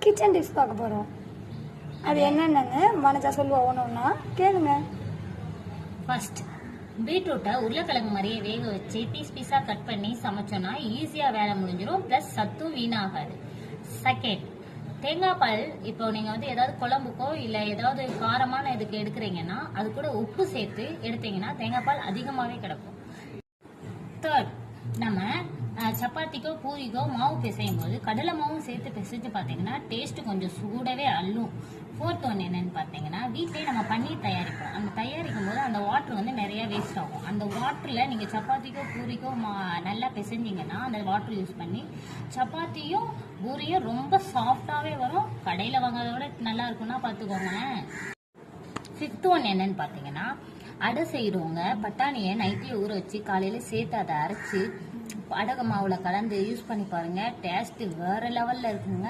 Kitchen tips பார்க்க போகிறோம். அது என்னென்னு மனசா சொல்லுவோம். ஒன்று கேளுங்க. ஃபர்ஸ்ட், பீட்ரூட்டை உருளைக்கிழங்கு மாதிரியே வேக வச்சு பீஸ் பீஸா கட் பண்ணி சமைச்சோம்னா ஈஸியா வேலை முடிஞ்சிடும், பிளஸ் சத்தும் வீணாகாது. செகண்ட், தேங்காய் பால் இப்போ நீங்க ஏதாவது குழம்புக்கோ இல்ல ஏதாவது காரமான இதுக்கு எடுக்கிறீங்கன்னா அது கூட உப்பு சேர்த்து எடுத்தீங்கன்னா தேங்காய் பால் அதிகமாவே கிடைக்கும். தேர்ட், நம்ம சப்பாத்திக்கோ பூரிக்கோ மாவு பிசையும் போது கடலை மாவும் சேர்த்து பிசைஞ்சு பார்த்தீங்கன்னா டேஸ்ட் கொஞ்சம் சூடவே அள்ளும். ஃபோர்த் ஒன் என்னன்னு பார்த்தீங்கன்னா, வீட்டிலேயே நம்ம பன்னீர் தயாரிப்போம். அந்த தயாரிக்கும் போது அந்த வாட்டர் நிறைய வேஸ்ட் ஆகும். அந்த வாட்டரில் நீங்கள் சப்பாத்திக்கோ பூரிக்கோ நல்லா பிசைஞ்சிங்கன்னா அந்த வாட்டர் யூஸ் பண்ணி சப்பாத்தியும் பூரியும் ரொம்ப சாஃப்டாகவே வரும். கடையில் வாங்குறத விட நல்லா இருக்கும்னா பார்த்துக்கோங்க. ஃபிஃப்த் ஒன் என்னன்னு பார்த்தீங்கன்னா, அடை செய்கிறவங்க பட்டாணியை நைட்டே ஊற வச்சு காலையில் சேர்த்து அதை அரைச்சி அடகு மாவில் கலந்து யூஸ் பண்ணி பாருங்க. டேஸ்ட் வேற லெவலில் இருக்குங்க.